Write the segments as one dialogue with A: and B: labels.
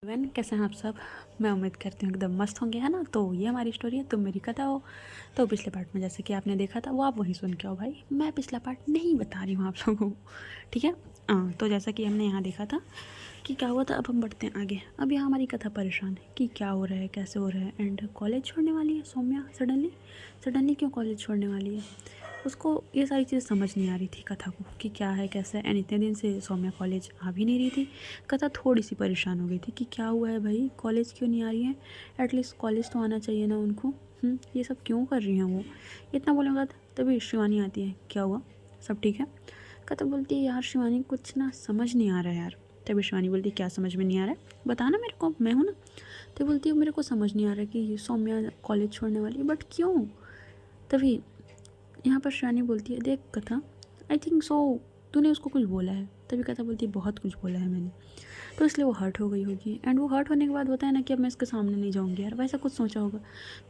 A: Everyone, कैसे हैं आप सब। मैं उम्मीद करती हूँ एकदम मस्त होंगे, है ना। तो ये हमारी स्टोरी है, तुम मेरी कथा हो। तो पिछले पार्ट में जैसे कि आपने देखा था वो आप वहीं सुन के आओ भाई, मैं पिछला पार्ट नहीं बता रही हूँ आप लोगों को, ठीक है। तो जैसा कि हमने यहाँ देखा था कि क्या हुआ था, अब हम बढ़ते हैं आगे। अब यहाँ हमारी कथा परेशान है कि क्या हो रहा है, कैसे हो रहा है। एंड कॉलेज छोड़ने वाली है सौम्या सडनली। सडनली क्यों कॉलेज छोड़ने वाली है, उसको ये सारी चीज़ समझ नहीं आ रही थी कथा को कि क्या है कैसे है। एंड इतने दिन से सौम्या कॉलेज आ भी नहीं रही थी। कथा थोड़ी सी परेशान हो गई थी कि क्या हुआ है भाई, कॉलेज क्यों नहीं आ रही है। एटलीस्ट कॉलेज तो आना चाहिए ना उनको। ये सब क्यों कर रही हैं वो। इतना बोलने के बाद तभी शिवानी आती है, क्या हुआ, सब ठीक है। कथा बोलती है यार शिवानी कुछ ना समझ नहीं आ रहा है यार। तभी शिवानी बोलती है क्या समझ में नहीं आ रहा है, बताना मेरे को, मैं हूँ ना। तो बोलती है मेरे को समझ नहीं आ रहा है कि सौम्या कॉलेज छोड़ने वाली है, बट क्यों। तभी यहाँ पर शिवानी बोलती है देख कथा, आई थिंक सो तूने उसको कुछ बोला है। तभी कथा बोलती है बहुत कुछ बोला है मैंने, तो इसलिए वो हर्ट हो गई होगी। एंड वो हर्ट होने के बाद होता है ना कि अब मैं इसके सामने नहीं जाऊँगी यार, वैसा कुछ सोचा होगा।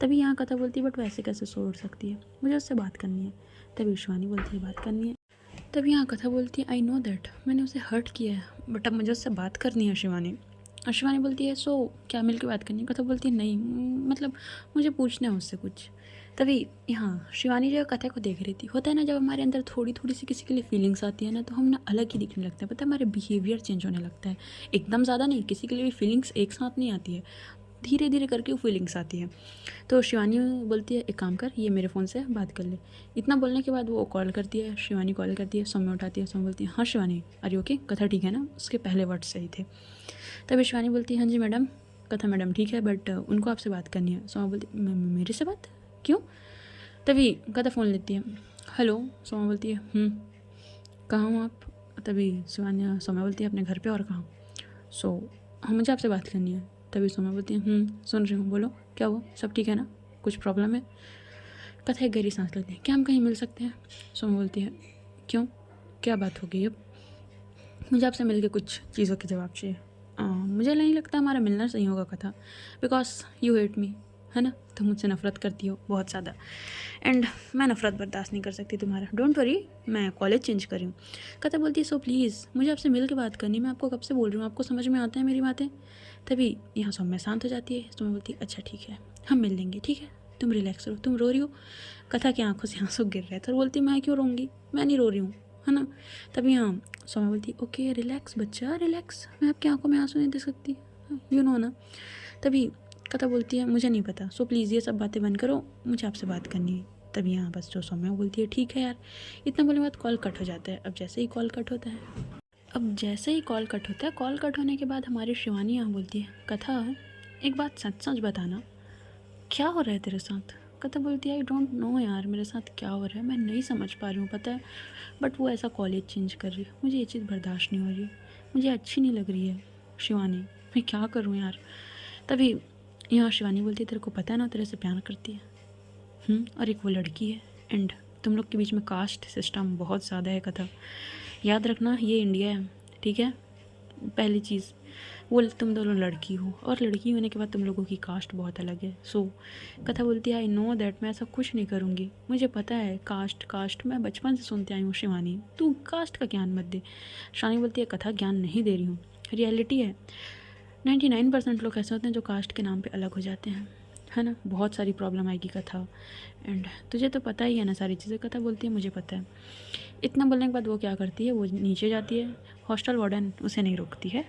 A: तभी यहाँ कथा बोलती है बट वैसे कैसे छोड़ सकती है, मुझे उससे बात करनी है। तभी शिवानी बोलती है बात करनी है। तभी यहाँ कथा बोलती है आई नो दैट मैंने उसे हर्ट किया है, बट अब मुझे उससे बात करनी है शिवानी। और शिवानी बोलती है सो क्या मिल के बात करनी है। कथा बोलती है नहीं, मतलब मुझे पूछना है उससे कुछ। तभी यहाँ शिवानी जो कथा को देख रही थी, होता है ना जब हमारे अंदर थोड़ी थोड़ी सी किसी के लिए फीलिंग्स आती है ना, तो हम ना अलग ही दिखने लगते हैं। पता है हमारे बिहेवियर चेंज होने लगता है, एकदम ज़्यादा नहीं, किसी के लिए भी फीलिंग्स एक साथ नहीं आती है, धीरे धीरे करके वो फीलिंग्स आती है। तो शिवानी बोलती है एक काम कर, ये मेरे फ़ोन से बात कर ले। इतना बोलने के बाद वो कॉल करती है, शिवानी कॉल करती है, सौम्या उठाती है। सौम्या बोलती है हाँ शिवानी अरे ओके, कथा ठीक है ना, उसके पहले वर्ड सही थे। तभी शिवानी बोलती है हाँ जी मैडम, कथा मैडम ठीक है, बट उनको आपसे बात करनी है। सौम्या बोलती है मेरे से बात क्यों। तभी कथा फ़ोन लेती है, हेलो। सौम्या बोलती है कहाँ हूँ आप। तभी शिवानी सौम्या बोलती है अपने घर पे, और कहाँ। सो हाँ मुझे आपसे बात करनी है। तभी सौम्या बोलती है सुन रही हूँ, बोलो क्या हुआ, सब ठीक है ना, कुछ प्रॉब्लम है। कथा एक गहरी सांस लेती है, क्या हम कहीं मिल सकते हैं। सौम्या बोलती है क्यों, क्या बात हो गई अब। मुझे आपसे मिलके कुछ चीज़ों के जवाब चाहिए। मुझे नहीं लगता हमारा मिलना सही होगा कथा, बिकॉज यू हेट मी, है ना। तुम मुझसे नफ़रत करती हो बहुत ज़्यादा, एंड मैं नफ़रत बर्दाश्त नहीं कर सकती तुम्हारा। डोंट वरी, मैं कॉलेज चेंज कर रही हूँ। कथा बोलती है सो प्लीज़ मुझे आपसे मिल के बात करनी, मैं आपको कब से बोल रही हूँ, आपको समझ में आता है मेरी बातें। तभी यहाँ सौम्या शांत हो जाती है। सौम्या बोलती है अच्छा ठीक है, हम मिल लेंगे, ठीक है, तुम रिलैक्स रहो, तुम रो रही हो। कथा की आंखों से आंसू गिर रहे थे और बोलती मैं क्यों रहूँगी, मैं नहीं रो रही हूँ, है ना। तभी हाँ सौम्या बोलती ओके रिलैक्स बच्चा रिलैक्स, मैं आपकी आंखों में आंसू नहीं दे सकती, यू नो ना। तभी कथा बोलती है मुझे नहीं पता, सो प्लीज़ ये सब बातें बंद करो, मुझे आपसे बात करनी है। तभी यहाँ बस जो सौम्या बोलती है ठीक है यार। इतना बोलने के बाद कॉल कट हो जाता है। अब जैसे ही कॉल कट होता है, कॉल कट होता है, कॉल कट होने के बाद हमारी शिवानी यहाँ बोलती है कथा एक बात सच सच बताना, क्या हो रहा है तेरे साथ। कथा बोलती है आई डोंट नो यार मेरे साथ क्या हो रहा है, मैं नहीं समझ पा रही हूँ पता है, बट वो ऐसा कॉलेज चेंज कर रही है, मुझे ये चीज़ बर्दाश्त नहीं हो रही, मुझे अच्छी नहीं लग रही है शिवानी, मैं क्या करूँ यार। तभी यहाँ शिवानी बोलती है तेरे को पता है ना तेरे से प्यार करती है, और एक वो लड़की है, एंड तुम लोग के बीच में कास्ट सिस्टम बहुत ज़्यादा है कथा, याद रखना ये इंडिया है, ठीक है। पहली चीज़ वो तुम दोनों लड़की हो, और लड़की होने के बाद तुम लोगों की कास्ट बहुत अलग है। सो कथा बोलती है आई नो दैट मैं ऐसा कुछ नहीं करूँगी, मुझे पता है कास्ट कास्ट मैं बचपन से सुनते आई हूँ शिवानी, तू कास्ट का ज्ञान मत दे। शिवानी बोलती है कथा ज्ञान नहीं दे रही हूँ, रियलिटी है। 99% लोग ऐसे होते हैं जो कास्ट के नाम पे अलग हो जाते हैं, है ना। बहुत सारी प्रॉब्लम आएगी कथा, एंड तुझे तो पता ही है ना सारी चीज़ें। कथा बोलती है मुझे पता है। इतना बोलने के बाद वो क्या करती है, वो नीचे जाती है, हॉस्टल वार्डन उसे नहीं रोकती है।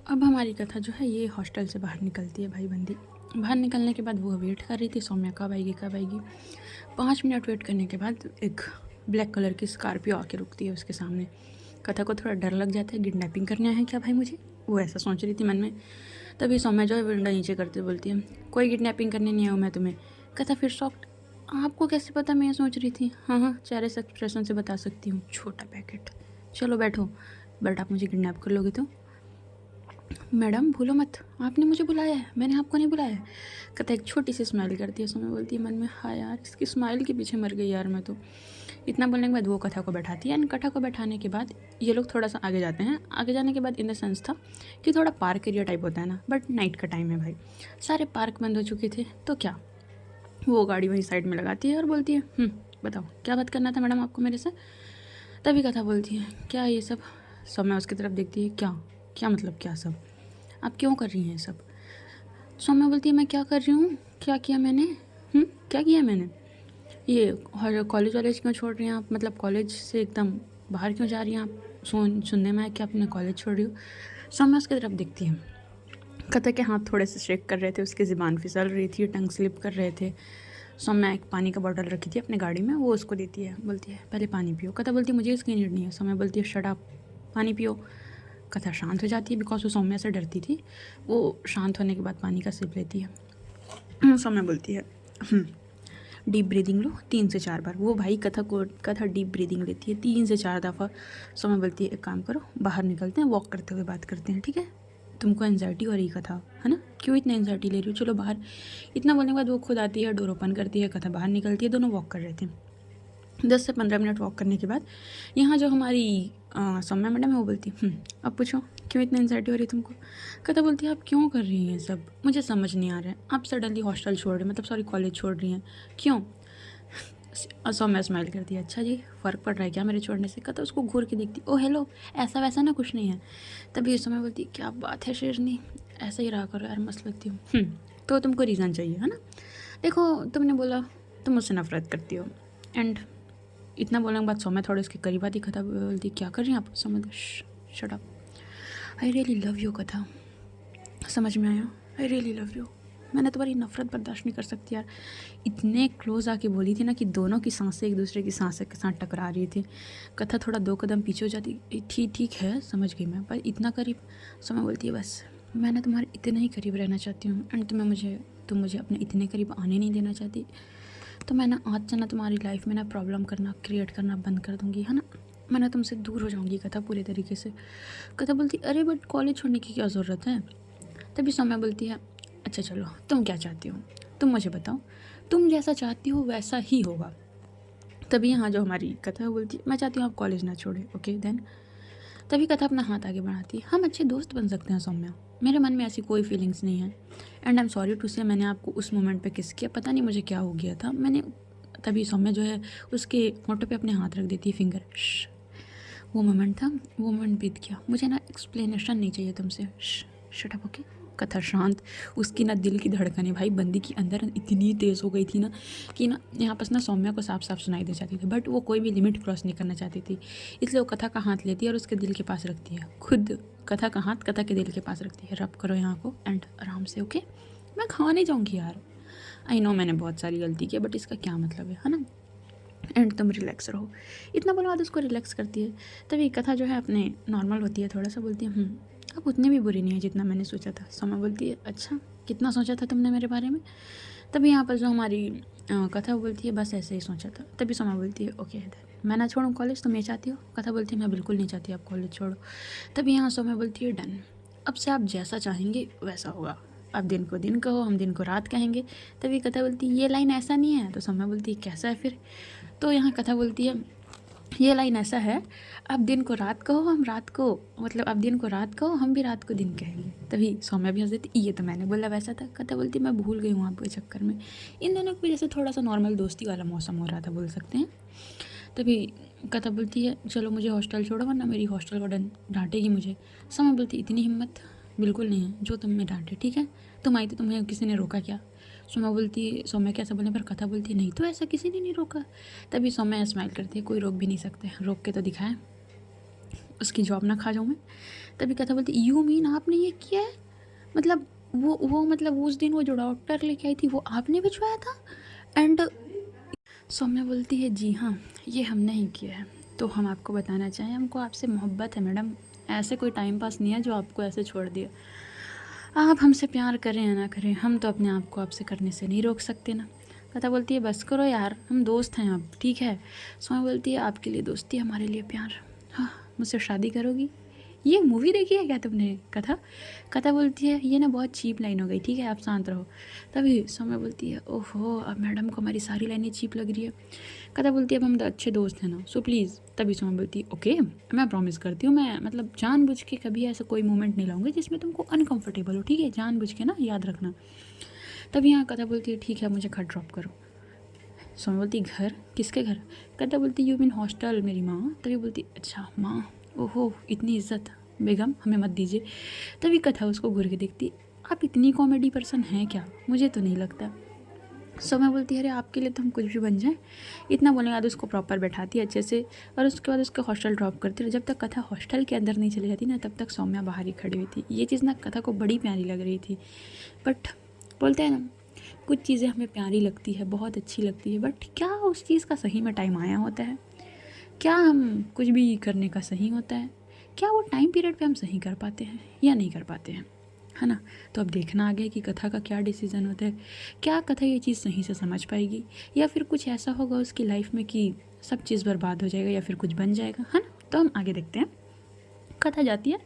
A: अब हमारी कथा जो है ये हॉस्टल से बाहर निकलती है भाई बंदी। बाहर निकलने के बाद वो वेट कर रही थी सौम्या कब आएगी कब आएगी। 5 मिनट वेट करने के बाद एक ब्लैक कलर की स्कॉर्पियो आके रुकती है उसके सामने। कथा को थोड़ा डर लग जाता है, किडनैपिंग करना है क्या भाई मुझे, वो ऐसा सोच रही थी मन में। तभी सौम्या जो है विंडो नीचे करते बोलती है कोई किडनैपिंग करने नहीं आऊँ मैं तुम्हें। कथा फिर शॉक्ड, आपको कैसे पता मैं ये सोच रही थी। हाँ चेहरे से एक्सप्रेशन से बता सकती हूँ, छोटा पैकेट, चलो बैठो, बट आप मुझे किडनैप कर लोगे तो। मैडम भूलो मत आपने मुझे बुलाया है, मैंने आपको नहीं बुलाया है। कथा एक छोटी सी स्माइल करती है। समय बोलती है मन में हाँ यार इसकी स्माइल के पीछे मर गई यार मैं तो। इतना बोलने के बाद वो कथा को बैठाती है, एंड कथा को बैठाने के बाद ये लोग थोड़ा सा आगे जाते हैं। आगे जाने के बाद इन द सेंस था कि थोड़ा पार्क एरिया टाइप होता है ना, बट नाइट का टाइम है भाई, सारे पार्क बंद हो चुके थे। तो क्या वो गाड़ी वहीं साइड में लगाती है और बोलती है बताओ क्या बात करना था मैडम आपको मेरे से। तभी कथा बोलती है क्या ये सब। समय उसकी तरफ देखती है, क्या क्या मतलब क्या सब। आप क्यों कर रही हैं ये सब? सौम्या बोलती है मैं क्या कर रही हूँ, क्या किया मैंने? क्या किया मैंने? ये हर कॉलेज वॉलेज क्यों छोड़ रही हैं आप? मतलब कॉलेज से एकदम बाहर क्यों जा रही हैं आप? सुनने में आया कि आपने कॉलेज छोड़ रही हो। सौम्या उसकी तरफ दिखती है। कथा के हाथ थोड़े से शेक कर रहे थे, उसकी ज़ुबान फिसल रही थी, टंग स्लिप कर रहे थे। सौम्या एक पानी का बॉटल रखी थी अपने गाड़ी में, वो उसको देती है, बोलती है पहले पानी पियो। कथा बोलती है मुझे इसकी नीड नहीं है। सौम्या बोलती है शट अप, पानी पियो। कथा शांत हो जाती है, बिकॉज वो सौम्या से डरती थी। वो शांत होने के बाद पानी का सिप लेती है। सौम्या बोलती है डीप ब्रीदिंग लो 3 से 4 बार। वो भाई कथा डीप ब्रीदिंग लेती है 3 से 4 दफ़ा। सौम्या बोलती है एक काम करो, बाहर निकलते हैं, वॉक करते हुए बात करते हैं, ठीक है? तुमको एंजाइटी हो रही कथा, है ना? क्यों इतना एंजाइटी ले रही हो? चलो बाहर। इतना बोलने के बाद वो खुद आती है, डोर ओपन करती है, कथा बाहर निकलती है। दोनों वॉक कर रहे थे। 10 से 15 मिनट वॉक करने के बाद यहाँ जो हमारी सौम्या मैडम है वो बोलती अब पूछो क्यों इतनी एंजाइटी हो रही है तुमको? कथा बोलती है आप क्यों कर रही हैं सब? मुझे समझ नहीं आ रहा है। आप सडनली हॉस्टल छोड़ रही हैं, मतलब सॉरी कॉलेज छोड़ रही हैं, क्यों? सौम्या स्माइल करती है अच्छा जी, फ़र्क पड़ रहा है क्या मेरे छोड़ने से? कथा उसको घूर के देखती, ओ हेलो, ऐसा वैसा ना कुछ नहीं है। तभी उस समय बोलती क्या बात है शेरनी, ऐसा ही रहा करो यार, मस्त लगती हूँ। तो तुमको रीज़न चाहिए है ना? देखो तुमने बोला तुम मुझसे नफरत करती हो, एंड इतना बोलने के बाद सौम्या थोड़े उसके करीब आती। कथा बोलती क्या कर रही हैं आप? Saumya shut up, I really love you. कथा समझ में आया? I really love you. मैंने तुम्हारी नफरत बर्दाश्त नहीं कर सकती यार। इतने क्लोज आके बोली थी ना कि दोनों की सांसें एक दूसरे की सांसें के साथ टकरा रही थी। कथा थोड़ा 2 कदम पीछे हो जाती, ठीक है समझ गई मैं, पर इतना करीब? सौम्या बोलती है बस मैंने तुम्हारे इतने ही करीब रहना चाहती हूँ, एंड तुम मुझे अपने इतने करीब आने नहीं देना चाहती। तो मैं ना आज से ना तुम्हारी लाइफ में ना प्रॉब्लम करना क्रिएट करना बंद कर दूँगी, है ना? मैं ना तुमसे दूर हो जाऊँगी कथा, पूरे तरीके से। कथा बोलती अरे बट कॉलेज छोड़ने की क्या ज़रूरत है? तभी सौम्या बोलती है अच्छा चलो तुम क्या चाहती हो, तुम मुझे बताओ, तुम जैसा चाहती हो वैसा ही होगा। तभी यहाँ जो हमारी कथा है बोलती है मैं चाहती हूँ आप कॉलेज ना छोड़े, ओके देन। तभी कथा अपना हाथ आगे बढ़ाती है हम अच्छे दोस्त बन सकते हैं सौम्या, मेरे मन में ऐसी कोई फीलिंग्स नहीं है, and I am sorry to say मैंने आपको उस मोमेंट पे किस किया, पता नहीं मुझे क्या हो गया था मैंने। तभी सौम्या जो है उसके होंठों पे अपने हाथ रख देती है, फिंगर। वो मोमेंट था, वो मोमेंट बीत गया, मुझे ना एक्सप्लेनेशन नहीं चाहिए तुमसे, शट अप ओके। कथा शांत, उसकी ना दिल की धड़कनें भाई बंदी की अंदर इतनी तेज़ हो गई थी ना कि ना यहाँ पर ना सौम्या को साफ साफ सुनाई दे जाती थी, बट वो कोई भी लिमिट क्रॉस नहीं करना चाहती थी। इसलिए वो कथा का हाथ लेती है और उसके दिल के पास रखती है, खुद कथा का हाथ कथा के दिल के पास रखती है। रब करो यहाँ को एंड आराम से, ओके? मैं खा नहीं जाऊँगी यार, आई नो मैंने बहुत सारी गलती की, बट इसका क्या मतलब है ना? एंड तुम रिलैक्स रहो। इतना बोलने बाद उसको रिलैक्स करती है। तभी कथा जो है अपने नॉर्मल होती है, थोड़ा सा बोलती है अब उतने भी बुरी नहीं है जितना मैंने सोचा था। सौम्या बोलती है अच्छा कितना सोचा था तुमने मेरे बारे में? तभी यहाँ पर जो हमारी कथा बोलती है बस ऐसे ही सोचा था। तभी सौम्या बोलती है ओके मैं ना छोड़ूँ कॉलेज, तुम ये चाहती हो? कथा बोलती है मैं बिल्कुल नहीं चाहती आप कॉलेज छोड़ो। तभी यहाँ सौम्या बोलती है डन, अब से आप जैसा चाहेंगे वैसा होगा, आप दिन को दिन कहो हम दिन को रात कहेंगे। तभी कथा बोलती है ये लाइन ऐसा नहीं है। तो सौम्या बोलती है कैसा है फिर? तो यहाँ कथा बोलती है ये लाइन ऐसा है, आप दिन को रात कहो हम रात को, मतलब आप दिन को रात कहो हम भी रात को दिन कहेंगे। तभी सौम्या भी हंस देती ये तो मैंने बोला वैसा था। कथा बोलती मैं भूल गई हूँ आपके चक्कर में। इन दोनों की वजह से थोड़ा सा नॉर्मल दोस्ती वाला मौसम हो रहा था, बोल सकते हैं। तभी कथा बोलती है चलो मुझे हॉस्टल छोड़ो वरना मेरी हॉस्टल वार्डन डांटेगी मुझे। सौम्या बोलती इतनी हिम्मत बिल्कुल नहीं है जो तुम में डांटे, ठीक है? तुम आई तो तुम्हें किसी ने रोका क्या? सौम्या कैसा बोलने पर कथा बोलती है नहीं तो ऐसा किसी ने नहीं रोका। तभी सौम्या स्माइल करती है कोई रोक भी नहीं सकते, रोक के तो दिखाए, उसकी जॉब ना खा जाऊँ मैं। तभी कथा बोलती यू मीन आपने ये किया है? मतलब वो मतलब उस दिन वो जो डॉक्टर लेके आई थी वो आपने भिजवाया था? एंड सौम्या बोलती है जी हाँ ये हमने ही किया है। तो हम आपको बताना चाहें हमको आपसे मोहब्बत है मैडम, ऐसे कोई टाइम पास नहीं है जो आपको ऐसे छोड़ दिया। आप हमसे प्यार करें या ना करें हम तो अपने आप को आपसे करने से नहीं रोक सकते ना। कथा बोलती है बस करो यार हम दोस्त हैं अब, ठीक है? सौम्या बोलती है आपके लिए दोस्ती हमारे लिए प्यार, हाँ मुझसे शादी करोगी? ये मूवी देखी है क्या तुमने? कथा बोलती है ये ना बहुत चीप लाइन हो गई, ठीक है आप शांत रहो। तभी सौम्या बोलती है ओहो अब मैडम को हमारी सारी लाइनें चीप लग रही है। कथा बोलती है अब हम तो अच्छे दोस्त हैं ना, सो प्लीज़। तभी सौम्या बोलती है ओके मैं प्रॉमिस करती हूँ मैं मतलब जानबूझ के कभी ऐसा कोई मोमेंट नहीं लाऊंगी जिसमें तुमको अनकंफर्टेबल हो, ठीक है? जानबूझ के ना, याद रखना। तभी यहाँ कथा बोलती है ठीक है मुझे घर ड्रॉप करो। सौम्या बोलती घर? किसके घर? कथा बोलती यू मीन हॉस्टल मेरी माँ। तभी बोलती अच्छा माँ, ओहो इतनी इज्जत, बेगम हमें मत दीजिए। तभी कथा उसको घूर के देखती, आप इतनी कॉमेडी पर्सन हैं क्या? मुझे तो नहीं लगता। सौम्या बोलती है अरे आपके लिए तो हम कुछ भी बन जाएं। इतना बोलने के बाद उसको प्रॉपर बैठाती है अच्छे से और उसके बाद उसको हॉस्टल ड्रॉप करती है। जब तक कथा हॉस्टल के अंदर नहीं चली जाती ना तब तक सौम्या बाहर ही खड़ी हुई थी। ये चीज़ ना कथा को बड़ी प्यारी लग रही थी। बट बोलते हैं ना कुछ चीज़ें हमें प्यारी लगती है, बहुत अच्छी लगती है, बट क्या उस चीज़ का सही में टाइम आया होता है? क्या हम कुछ भी करने का सही होता है? क्या वो टाइम पीरियड पे हम सही कर पाते हैं या नहीं कर पाते हैं, है ना? तो अब देखना आगे कि कथा का क्या डिसीज़न होता है। क्या कथा ये चीज़ सही से समझ पाएगी या फिर कुछ ऐसा होगा उसकी लाइफ में कि सब चीज़ बर्बाद हो जाएगा या फिर कुछ बन जाएगा, है ना? तो हम आगे देखते हैं। कथा जाती है,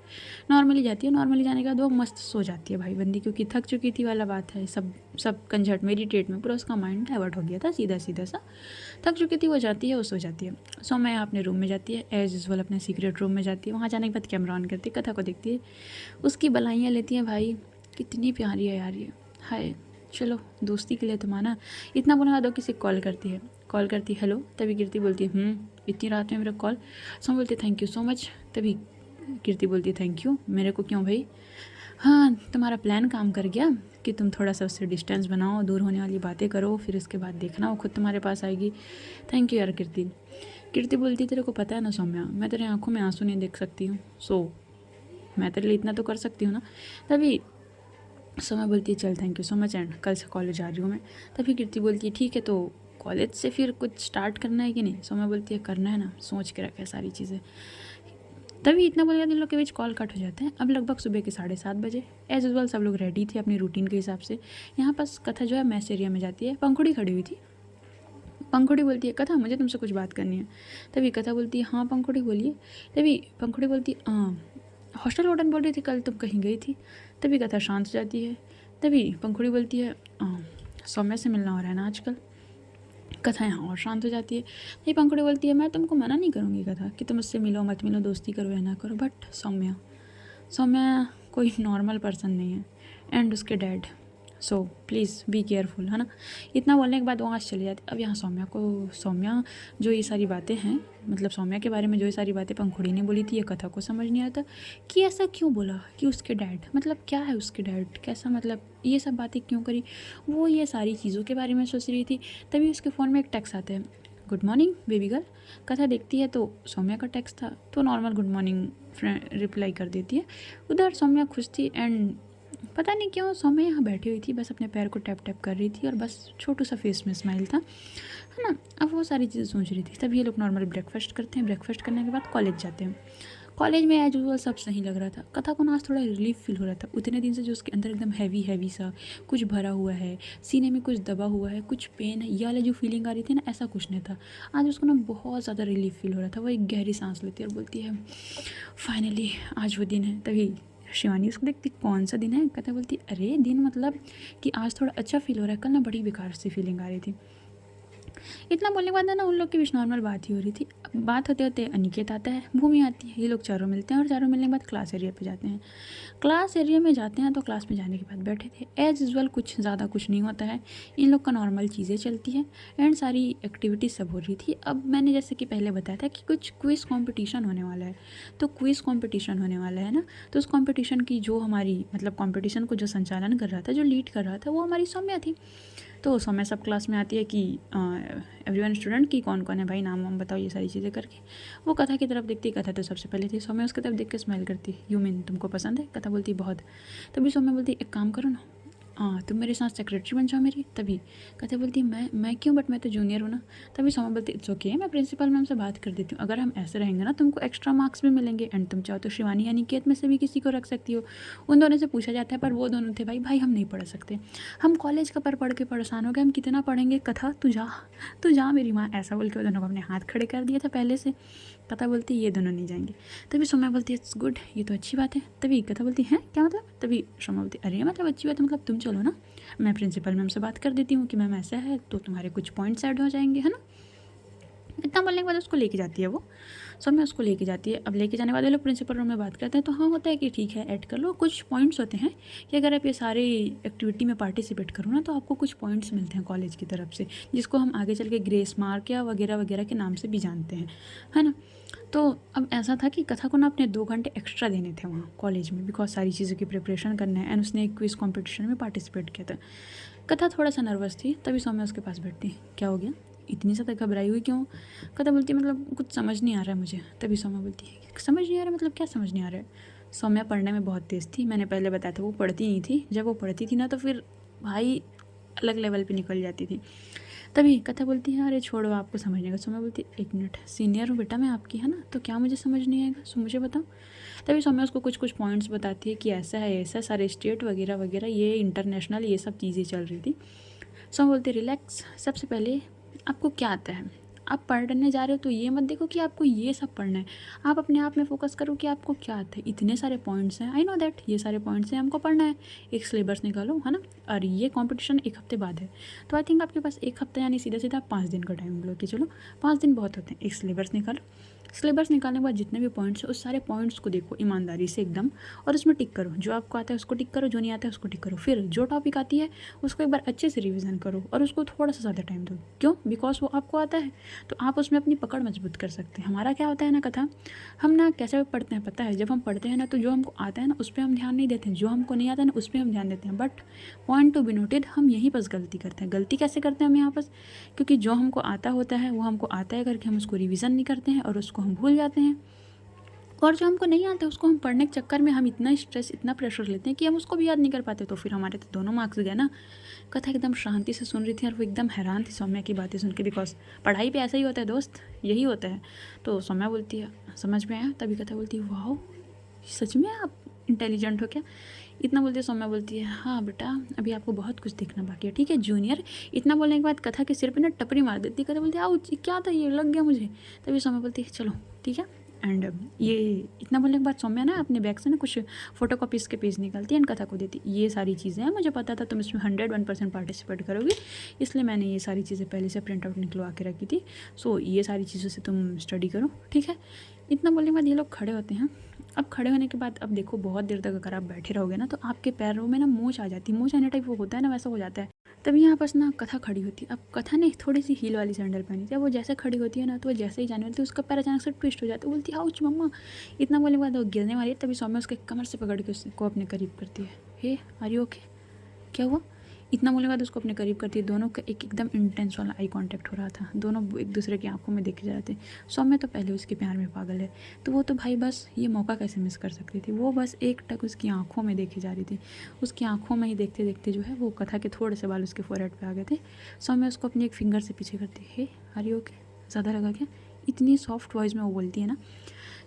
A: नॉर्मली जाती है। नॉर्मली जाने के बाद वो मस्त सो जाती है भाई बंदी, क्योंकि थक चुकी थी वाला बात है। सब कंजर्ट मेडिटेट में पूरा उसका माइंड डाइवर्ट हो गया था, सीधा सीधा सा थक चुकी थी। वो जाती है, वो सो जाती है। सौम्या अपने रूम में जाती है, एज यूजल अपने सीक्रेट रूम में जाती है। वहाँ जाने के बाद कैमरा ऑन करती है, कथा को देखती है, उसकी बलाइयाँ लेती हैं। भाई कितनी प्यारी है यार ये, हाय। चलो दोस्ती के लिए तो माना। इतना बोला दो किसी कॉल करती है, कॉल करती हेलो, तभी कीर्ति बोलती है इतनी रात में मेरा कॉल। सो बोलती थैंक यू सो मच। तभी कीर्ति बोलती है थैंक यू मेरे को क्यों भाई? हाँ तुम्हारा प्लान काम कर गया कि तुम थोड़ा सा उससे डिस्टेंस बनाओ, दूर होने वाली बातें करो, फिर उसके बाद देखना वो खुद तुम्हारे पास आएगी। थैंक यू यार कीर्ति। कीर्ति बोलती तेरे को पता है ना सौम्या, मैं तेरे आंखों में आंसू नहीं देख सकती हूँ, सो मैं तेरे लिए इतना तो कर सकती हूँ ना। तभी सौम्या बोलती है चल thank you so much and कल से कॉलेज आ रही हूँ मैं। तभी कीर्ति बोलती है ठीक है, तो कॉलेज से फिर कुछ स्टार्ट करना है कि नहीं? सौम्या बोलती है करना है ना, सोच के रखा है सारी चीज़ें। तभी इतना बोल इन लोग के बीच कॉल कट हो जाता है। अब लगभग सुबह के 7:30 बजे एज यूजल सब लोग रेडी थे अपनी रूटीन के हिसाब से। यहाँ पास कथा जो है मैस एरिया में जाती है। पंखुड़ी खड़ी हुई थी। पंखुड़ी बोलती है कथा मुझे तुमसे कुछ बात करनी है। तभी कथा बोलती है हाँ पंखुड़ी बोलिए। तभी पंखुड़ी बोलती है हॉस्टल वार्डन बोल रही थी कल तुम कहीं गई थी। तभी कथा शांत हो जाती है। तभी पंखुड़ी बोलती है सौम्या से मिलना हो रहा है ना आजकल। कथा यहाँ और शांत हो जाती है। ये पंखुड़ी बोलती है मैं तुमको मना नहीं करूँगी कथा कि तुम उससे मिलो मत मिलो, दोस्ती करो या ना करो, बट सौम्या सौम्या कोई नॉर्मल पर्सन नहीं है एंड उसके dad, so please be careful, है ना। इतना बोलने के बाद वहाँ से चली जाती। अब यहाँ सौम्या जो ये सारी बातें हैं, मतलब सौम्या के बारे में जो ये सारी बातें पंखुड़ी ने बोली थी, ये कथा को समझ नहीं आता कि ऐसा क्यों बोला कि उसके डैड, मतलब क्या है उसके डैड, कैसा मतलब ये सब बातें क्यों करी। वो ये सारी चीज़ों के बारे में सोच रही थी। तभी उसके फ़ोन में एक टेक्स्ट आता है, गुड मॉर्निंग बेबी गर्ल। कथा देखती है तो सौम्या का टेक्स्ट था, तो normal good morning friend reply कर देती है। उधर सौम्या खुश थी एंड पता नहीं क्यों सौम्या यहाँ बैठी हुई थी, बस अपने पैर को टैप टैप कर रही थी और बस छोटू सा फेस में स्माइल था, है ना। अब वो सारी चीज़ें सोच रही थी। तभी ये लोग नॉर्मल ब्रेकफास्ट करते हैं। ब्रेकफास्ट करने के बाद कॉलेज जाते हैं। कॉलेज में एज यूजुअल सब सही लग रहा था। कथा को ना आज थोड़ा रिलीफ फील हो रहा था। उतने दिन से जो उसके अंदर एकदम हैवी हैवी सा कुछ भरा हुआ है, सीने में कुछ दबा हुआ है, कुछ पेन है, ये वाला जो फीलिंग आ रही थी ना, ऐसा कुछ नहीं था। आज उसको ना बहुत ज़्यादा रिलीफ फील हो रहा था। वो एक गहरी सांस लेती है और बोलती है फाइनली आज वो दिन है। तभी शिवानी उसको देखती कौन सा दिन है। कथा बोलती अरे दिन मतलब कि आज थोड़ा अच्छा फील हो रहा है, कल ना बड़ी बेकार सी फीलिंग आ रही थी। इतना बोलने के बाद ना उन लोग के बीच नॉर्मल बात ही हो रही थी। बात होते होते अनिकेत आता है, भूमि आती है, ये लोग चारों मिलते हैं और चारों मिलने के बाद क्लास एरिया पे जाते हैं। क्लास एरिया में जाते हैं तो क्लास में जाने के बाद बैठे थे एज यूजल, कुछ ज़्यादा कुछ नहीं होता है। इन लोग का नॉर्मल चीज़ें चलती है एंड सारी एक्टिविटीज़ सब हो रही थी। अब मैंने जैसे कि पहले बताया था कि कुछ क्विज़ कॉम्पिटिशन होने वाला है, तो क्विज़ कॉम्पिटिशन होने वाला है ना, तो उस कॉम्पिटिशन की जो हमारी मतलब कॉम्पिटिशन को जो संचालन कर रहा था, जो लीड कर रहा था, वो हमारी सौम्या थी। तो सौम्या सब क्लास में आती है कि एवरीवन स्टूडेंट की कौन कौन है भाई, नाम वाम बताओ, ये सारी चीज़ें करके। वो कथा की तरफ देखती है। कथा तो सबसे पहले थी। सौम्या उसकी तरफ देख के स्माइल करती, यू मीन तुमको पसंद है? कथा बोलती बहुत। तभी सौम्या बोलती एक काम करो ना, तुम मेरे साथ सेक्रेटरी बन जाओ मेरी। तभी कथा बोलती मैं क्यों, बट मैं तो जूनियर हूँ ना। तभी सौम्या बोलती इट्स ओके, मैं प्रिंसिपल मैम से बात कर देती हूँ, अगर हम ऐसे रहेंगे ना तुमको एक्स्ट्रा मार्क्स भी मिलेंगे एंड तुम चाहो तो शिवानी या निकेत में से भी किसी को रख सकती हो। उन दोनों से पूछा जाता है पर वो दोनों थे भाई हम नहीं पढ़ सकते, हम कॉलेज का पढ़ के परेशान हो गए, हम कितना पढ़ेंगे। कथा तू जा मेरी माँ, ऐसा बोल के वो दोनों को अपने हाथ खड़े कर दिया था पहले से। कथा बोलती ये दोनों नहीं जाएंगे। तभी सौम्या बोलती है इट्स गुड, ये तो अच्छी बात है। तभी कथा बोलती है क्या मतलब? तभी सौम्या बोलती अरे मतलब अच्छी बात है, मतलब तुम चलो ना, मैं प्रिंसिपल मैम से बात कर देती हूँ कि मैम ऐसा है तो तुम्हारे कुछ पॉइंट्स ऐड हो जाएंगे, है ना। इतना बोलने के बाद उसको लेके जाती है वो सौम्या, उसको लेके जाती है। अब लेके जाने वाले लोग प्रिंसिपल रूम में बात करते हैं, तो हाँ होता है कि ठीक है ऐड कर लो। कुछ पॉइंट्स होते हैं कि अगर आप ये सारे एक्टिविटी में पार्टिसिपेट करो ना तो आपको कुछ पॉइंट्स मिलते हैं कॉलेज की तरफ से, जिसको हम आगे चल के ग्रेस मार्क या वगैरह वगैरह के नाम से भी जानते हैं, है ना। तो अब ऐसा था कि कथा को ना अपने 2 घंटे एक्स्ट्रा देने थे वहाँ कॉलेज में, बिकॉज सारी चीज़ों की प्रिपरेशन करना है, एंड उसने एक क्विज़ कॉम्पिटिशन में पार्टिसिपेट किया था। कथा थोड़ा सा नर्वस थी, तभी सौम्या उसके पास बैठती, क्या हो गया, इतनी ज़्यादा घबराई हुई क्यों? कथा बोलती है मतलब कुछ समझ नहीं आ रहा है मुझे। तभी सौम्या बोलती है समझ नहीं आ रहा मतलब क्या समझ नहीं आ रहा है? सौम्या पढ़ने में बहुत तेज़ थी, मैंने पहले बताया था, वो पढ़ती नहीं थी। जब वो पढ़ती थी ना तो फिर भाई अलग लेवल पे निकल जाती थी। तभी कथा बोलती है अरे छोड़ो आपको समझ नहीं आएगा। सौम्या बोलती है 1 मिनट, सीनियर हूँ बेटा मैं आपकी, है ना, तो क्या मुझे समझ नहीं आएगा, सो मुझे बताओ। तभी सौम्या उसको कुछ कुछ पॉइंट्स बताती है कि ऐसा है, ऐसा सारे स्टेट वगैरह वगैरह, ये इंटरनेशनल ये सब चीज़ें चल रही थी। सौम्या बोलती है रिलैक्स, सबसे पहले आपको क्या आता है, आप पढ़ने जा रहे हो तो ये मत देखो कि आपको ये सब पढ़ना है, आप अपने आप में फोकस करो कि आपको क्या आता है। इतने सारे पॉइंट्स हैं, आई नो दैट, ये सारे पॉइंट्स हैं, हमको पढ़ना है, एक सिलेबस निकालो, है ना, और ये कंपटीशन 1 हफ्ते बाद है, तो आई थिंक आपके पास 1 हफ्ता यानी सीधा सीधा 5 दिन का टाइम लो कि चलो 5 दिन बहुत होते हैं, एक सिलेबस निकालो। सिलेबस निकालने के बाद जितने भी पॉइंट्स हैं उस सारे पॉइंट्स को देखो ईमानदारी से एकदम, और उसमें टिक करो, जो आपको आता है उसको टिक करो, जो नहीं आता है उसको टिक करो। फिर जो टॉपिक आती है उसको एक बार अच्छे से रिवीजन करो और उसको थोड़ा सा ज़्यादा टाइम दो। क्यों? बिकॉज वो आपको आता है तो आप उसमें अपनी पकड़ मजबूत कर सकते हैं। हमारा क्या होता है ना कथा, हम ना कैसे पढ़ते हैं पता है, जब हम पढ़ते हैं ना तो जो हमको आता है ना उस पर हम ध्यान नहीं देते हैं, जो हमको नहीं आता है ना उस पर हम ध्यान देते हैं। But point to be noted, हम यहीं पर गलती करते हैं। गलती कैसे करते हैं हम यहाँ पर? क्योंकि जो हमको आता होता है वो हमको आता है करके हम उसको रिविज़न नहीं करते हैं और उसको हम भूल जाते हैं, और जो हमको नहीं आता है उसको हम पढ़ने के चक्कर में हम इतना स्ट्रेस इतना प्रेशर लेते हैं कि हम उसको भी याद नहीं कर पाते, तो फिर हमारे तो दोनों मार्क्स गए ना। कथा एकदम शांति से सुन रही थी और वो एकदम हैरान थी सौम्या की बातें सुन के, बिकॉज पढ़ाई पे ऐसा ही होता है दोस्त, यही होता है। तो सौम्या बोलती है समझ में आया? तभी कथा बोलती है वाह सच में आप इंटेलिजेंट हो क्या? इतना बोलती है सौम्या बोलती है हाँ बेटा अभी आपको बहुत कुछ देखना बाकी है, ठीक है जूनियर। इतना बोलने के बाद कथा के सिर पे ना टपरी मार देती है। कथा बोलती है आओ क्या था ये, लग गया मुझे। तभी सौम्या बोलती है चलो ठीक है। एंड ये इतना बोलने के बाद सौम्या ना अपने बैग से ना कुछ फोटो कॉपीज़ के पेज निकालती है एंड कथा को देती, ये सारी चीज़ें हैं, मुझे पता था तुम इसमें 101% पार्टिसिपेट करोगी, इसलिए मैंने ये सारी चीज़ें पहले से प्रिंट आउट निकलवा के रखी थी। सो ये सारी चीज़ों से तुम स्टडी करो, ठीक है। इतना बोलने के बाद ये लोग खड़े होते हैं। अब खड़े होने के बाद अब देखो बहुत देर तक अगर आप बैठे रहोगे ना तो आपके पैरों में ना मोच आ जाती है, मोच आने टाइप वो होता है ना, वैसा हो जाता है। तभी यहाँ पास ना कथा खड़ी होती है। अब कथा ने थोड़ी सी हील वाली सैंडल पहनी थी, अब वो जैसे खड़ी होती है ना तो वो जैसे ही जाने वाली थी उसका पैर अचानक से ट्विस्ट हो जाता है, बोलती है आउच मम्मा। इतना बोलने के बाद वो गिरने वाली है, तभी सौम्या उसके कमर से पकड़ के उसको अपने करीब करती है। हे आर यू ओके, क्या हुआ? इतना बोलने के बाद उसको अपने करीब करती है। दोनों का एक एकदम इंटेंस वाला आई कांटेक्ट हो रहा था, दोनों एक दूसरे की आंखों में देखे जा रहे थे। सौम्या तो पहले उसके प्यार में पागल है, तो वो तो भाई बस ये मौका कैसे मिस कर सकती थी, वो बस एक टक उसकी आंखों में देखी जा रही थी। उसकी आंखों में ही देखते देखते जो है वो कथा के थोड़े से बाल उसके फोरहेड पे आ गए थे। सौम्या उसको अपनी एक फिंगर से पीछे करती है, हे आर यू ओके, ज़्यादा लगा क्या? इतनी सॉफ्ट वॉइस में वो बोलती है ना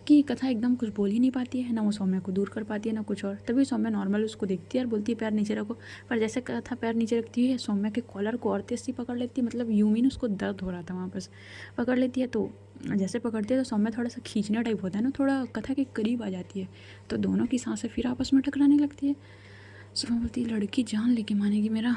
A: कि कथा एकदम कुछ बोल ही नहीं पाती है, ना वो सौम्या को दूर कर पाती है ना कुछ और। तभी सौम्या नॉर्मल उसको देखती है और बोलती है पैर नीचे रखो, पर जैसे कथा पैर नीचे रखती है सौम्या के कॉलर को और तेज सी पकड़ लेती है, मतलब यूं मीन उसको दर्द हो रहा था वहाँ पर, पकड़ लेती है। तो जैसे पकड़ती है तो सौम्या थोड़ा सा खींचना टाइप होता है ना, थोड़ा कथा के करीब आ जाती है, तो दोनों की सांसें फिर आपस में टकराने लगती है। सौम्या बोलती है लड़की जान लेके मानेगी मेरा।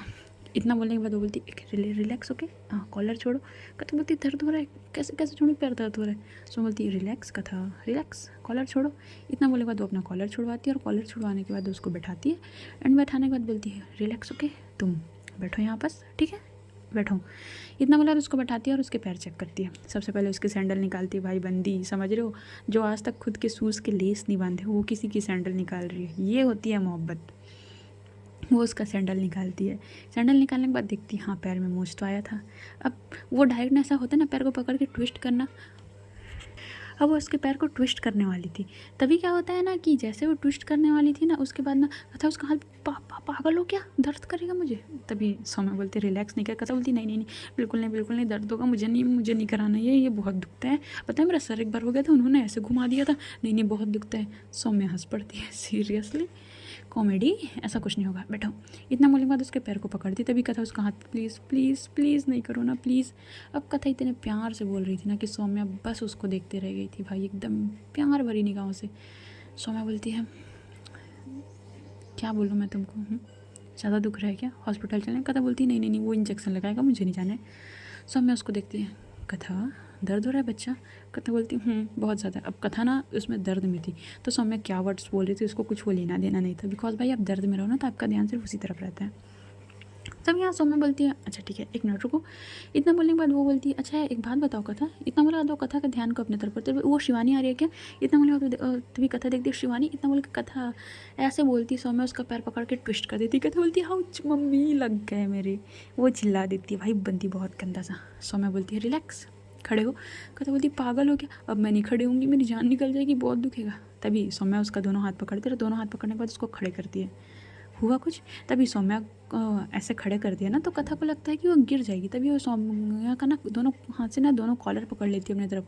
A: इतना बोलने के बाद वो बोलती रिलैक्स ओके, हाँ कॉलर छोड़ो। कथा बोलती दर्द हो रहा है, कैसे कैसे छोड़ो, पैर दर्द हो रहा है। सो बोलती है रिलैक्स कथा रिलैक्स, कॉलर छोड़ो। इतना बोलने के बाद वो अपना कॉलर छुड़वाती है और कॉलर छुड़वाने के बाद उसको बैठाती है एंड बैठाने के बाद बोलती है रिलैक्स ओके, तुम बैठो यहाँ पास, ठीक है बैठो। इतना बोला उसको बैठाती है और उसके पैर चेक करती है। सबसे पहले उसके सैंडल निकालती है, भाई बंदी समझ रहे हो, जो आज तक खुद के शूज़ के लेस नहीं बांधे वो किसी की सैंडल निकाल रही है, ये होती है मोहब्बत। वो उसका सैंडल निकालती है, सैंडल निकालने के बाद देखती है हाँ पैर में मोच तो आया था। अब वो डायरेक्ट ऐसा होता है ना पैर को पकड़ के ट्विस्ट करना, अब वो उसके पैर को ट्विस्ट करने वाली थी। तभी क्या होता है ना कि जैसे वो ट्विस्ट करने वाली थी ना उसके बाद ना कथा उसका हाथ पागल हो क्या, दर्द करेगा मुझे। तभी सौम्या बोलती रिलैक्स नहीं कर, कथा बोलती नहीं नहीं नहीं बिल्कुल नहीं दर्द होगा, मुझे नहीं कराना ये बहुत दुखता है, पता है मेरा सर एक बार हो गया था, उन्होंने ऐसे घुमा दिया था, नहीं बहुत दुखता है। सौम्या हंस पड़ती है, सीरियसली कॉमेडी, ऐसा कुछ नहीं होगा बैठो। इतना बोलने के बाद उसके पैर को पकड़ती, तभी कथा उसका हाथ प्लीज़ प्लीज़ प्लीज़ नहीं करो ना प्लीज़। अब कथा इतने प्यार से बोल रही थी ना कि सौम्या बस उसको देखते रह गई थी भाई, एकदम प्यार भरी निगाहों से। सौम्या बोलती है क्या बोलूँ मैं तुमको, ज़्यादा दुख रहा है क्या, हॉस्पिटल चलें? कथा बोलती है नहीं वो इंजेक्शन लगाएगा, मुझे नहीं जाना है। सौम्या उसको देखती है, कथा दर्द हो रहा है बच्चा? कथा बोलती बहुत ज़्यादा। अब कथा ना उसमें दर्द में थी, तो सौम्या क्या वर्ड्स बोल रही थी उसको कुछ वो लेना देना नहीं था, बिकॉज भाई आप दर्द में रहो ना तो आपका ध्यान सिर्फ उसी तरफ रहता है। तब यहाँ सौम्या बोलती है अच्छा ठीक है 1 मिनट रुको। इतना बोलने के बाद वो बोलती है अच्छा एक बात बताओ कथा। इतना बोला दो कथा का ध्यान को अपने तरफ करते वो शिवानी आ रही है क्या। इतना बोले तभी कथा देख शिवानी। इतना बोल के कथा ऐसे बोलती सौम्या उसका पैर पकड़ के ट्विस्ट कर देती। कथा बोलती है हाउच मम्मी लग गए मेरे। वो चिल्ला देती है भाई बनती बहुत गंदा सा। सौम्या बोलती है रिलैक्स खड़े हो। कथा बोलती पागल हो क्या अब मैं नहीं खड़े होंगी मेरी जान निकल जाएगी बहुत दुखेगा। तभी सौम्या उसका दोनों हाथ पकड़ती है। दोनों हाथ पकड़ने के बाद उसको खड़े करती है। हुआ कुछ तभी सौम्या ऐसे खड़े कर दिया ना तो कथा को लगता है कि वो गिर जाएगी। तभी वो सौम्या का ना दोनों हाथ से ना दोनों कॉलर पकड़ लेती है अपनी तरफ।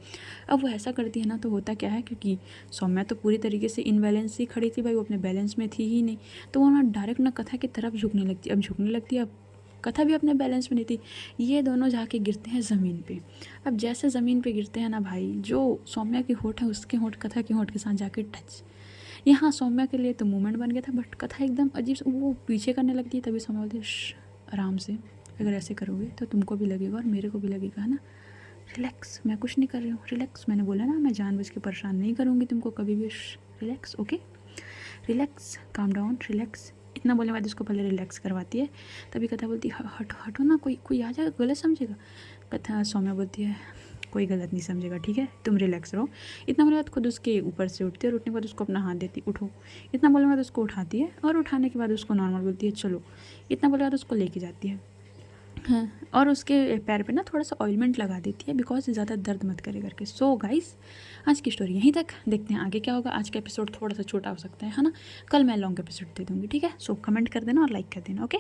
A: अब वो ऐसा करती है ना तो होता क्या है क्योंकि सौम्या तो पूरी तरीके से इनबैलेंस ही खड़ी थी भाई वो अपने बैलेंस में थी ही नहीं। तो वो ना डायरेक्ट ना कथा की तरफ झुकने लगती है। अब झुकने लगती है अब कथा भी अपने बैलेंस में नहीं थी। ये दोनों जाके गिरते हैं ज़मीन पे। अब जैसे ज़मीन पे गिरते हैं ना भाई जो सौम्या के होठ है उसके होठ कथा के होठ के साथ जाके टच। यहाँ सौम्या के लिए तो मूवमेंट बन गया था बट कथा एकदम अजीब वो पीछे करने लगती है। तभी सौम्या बोलती है आराम से अगर ऐसे करोगे तो तुमको भी लगेगा और मेरे को भी लगेगा है ना। रिलैक्स मैं कुछ नहीं कर रही हूँ रिलैक्स। मैंने बोला ना मैं जानबूझ के परेशान नहीं करूँगी तुमको कभी भी। Relax okay relax calm down relax. इतना बोलने के बाद उसको पहले रिलैक्स करवाती है। तभी कथा बोलती है हटो हटो ना कोई आ जाएगा गलत समझेगा। कथा सौम्या बोलती है कोई गलत नहीं समझेगा ठीक है तुम रिलैक्स रहो। इतना बोलने के बाद खुद उसके ऊपर से उठती है और उठने के बाद उसको अपना हाथ देती उठो। इतना बोलने के बाद उसको उठाती है और उठाने के बाद उसको नॉर्मल बोलती है चलो। इतना बोलने के बाद उसको लेके जाती है हाँ और उसके पैर पे ना थोड़ा सा ऑइलमेंट लगा देती है बिकॉज ज़्यादा दर्द मत करे करके। सो गाइस आज की स्टोरी यहीं तक देखते हैं आगे क्या होगा। आज का एपिसोड थोड़ा सा छोटा हो सकता है ना। कल मैं लॉन्ग एपिसोड दे दूँगी ठीक है। सो कमेंट कर देना और लाइक कर देना ओके।